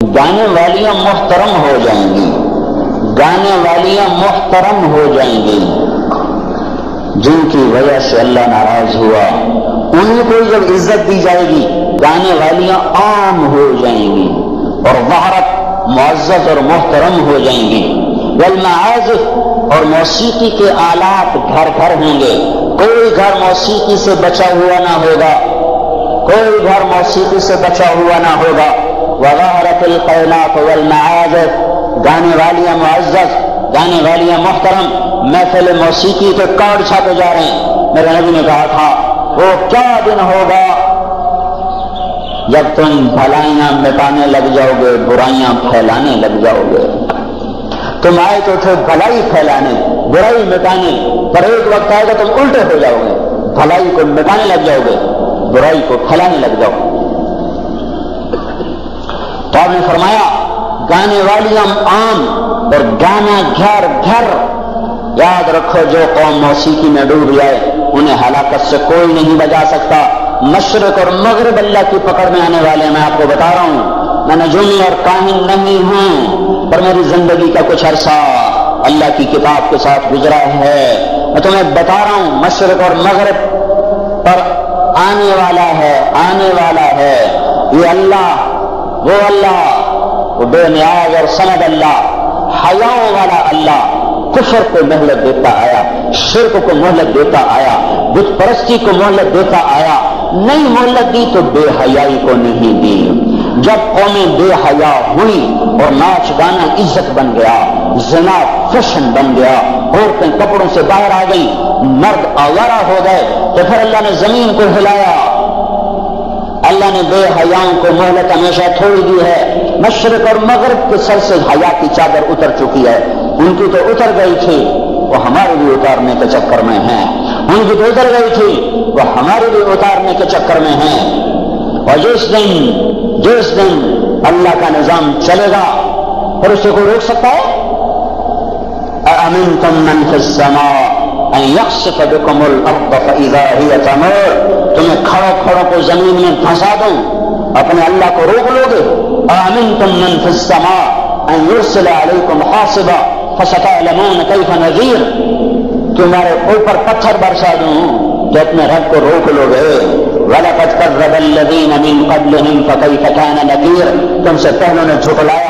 گانے والیاں محترم ہو جائیں گی، گانے والیاں محترم ہو جائیں گی، جن کی وجہ سے اللہ ناراض ہوا انہیں کو جب عزت دی جائے گی گانے والیاں عام ہو جائیں گی اور ظہرت معزز اور محترم ہو جائیں گی۔ والمعازف اور موسیقی کے آلات گھر گھر ہوں گے، کوئی گھر موسیقی سے بچا ہوا نہ ہوگا، کوئی گھر موسیقی سے بچا ہوا نہ ہوگا۔ وظہرت القینات والمعازف، گانے والیاں معزز، گانے والیاں محترم۔ محفل موسیقی کے کارڈ چھاپے جا رہے ہیں۔ میرے نبی نے کہا تھا وہ کیا دن ہوگا جب تم بھلائیاں مٹانے لگ جاؤ گے، برائیاں پھیلانے لگ جاؤ گے۔ تم آئے تو تھے بھلائی پھیلانے، برائی مٹانے، پر ایک وقت آئے گا تم الٹے ہو جاؤ گے، بھلائی کو مٹانے لگ جاؤ گے، برائی کو پھیلانے لگ جاؤ گے۔ تو آپ نے فرمایا گانے والیاں عام اور گانا گھر گھر۔ یاد رکھو جو قوم موسیقی میں ڈوب جائے انہیں ہلاکت سے کوئی نہیں بچا سکتا۔ مشرق اور مغرب اللہ کی پکڑ میں آنے والے، میں آپ کو بتا رہا ہوں، میں نجومی اور کاہن نہیں ہوں، پر میری زندگی کا کچھ عرصہ اللہ کی کتاب کے ساتھ گزرا ہے۔ میں تمہیں بتا رہا ہوں مشرق اور مغرب پر آنے والا ہے، آنے والا ہے یہ اللہ، وہ بے نیاز اور سند اللہ، حیاؤں والا اللہ، کفر کو مہلت دیتا آیا، شرک کو مہلت دیتا آیا، بت پرستی کو مہلت دیتا آیا، نہیں مہلت دی تو بے حیائی کو نہیں دی۔ جب قومیں بے حیا ہوئی اور ناچ گانا عزت بن گیا، زنا فیشن بن گیا، عورتیں کپڑوں سے باہر آ گئی، مرد آوارہ ہو گئے، تو پھر اللہ نے زمین کو ہلایا۔ اللہ نے بے حیاؤں کو مہلت ہمیشہ چھوڑ دی ہے۔ مشرق اور مغرب کے سر سے حیا کی چادر اتر چکی ہے، ان کی تو اتر گئی تھی، وہ ہمارے لیے اتارنے کے چکر میں ہیں، ان کی تو اتر گئی تھی، وہ ہمارے لیے اتارنے کے چکر میں ہیں۔ اور جس دن اللہ کا نظام چلے گا پھر اسے کوئی روک سکتا ہے؟ أَأَمِنْتُم مَّن فِي السَّمَاءِ أَن يَخْسِفَ بِكُمُ الْأَرْضَ فَإِذَا هِيَ تَمُورُ، تمہیں کھڑوں کو زمین میں پھنسا دوں، اپنے اللہ کو روک لو گے؟ أَأَمِنْتُم مَّن فِي السَّمَاءِ أَن يُرْسِلَ عَلَيْكُمْ حَاصِبًا فَسَتَعْلَمُونَ كَيْفَ نَذِيرِ، تمہارے اوپر پتھر برسا دوں تو اپنے رب کو روک لو گے؟ وَلَقَدْ كَذَّبَ الَّذِينَ مِن قَبْلِهِمْ فَكَيْفَ كَانَ نَكِيرِ، تم سے پہلوں نے جھٹلایا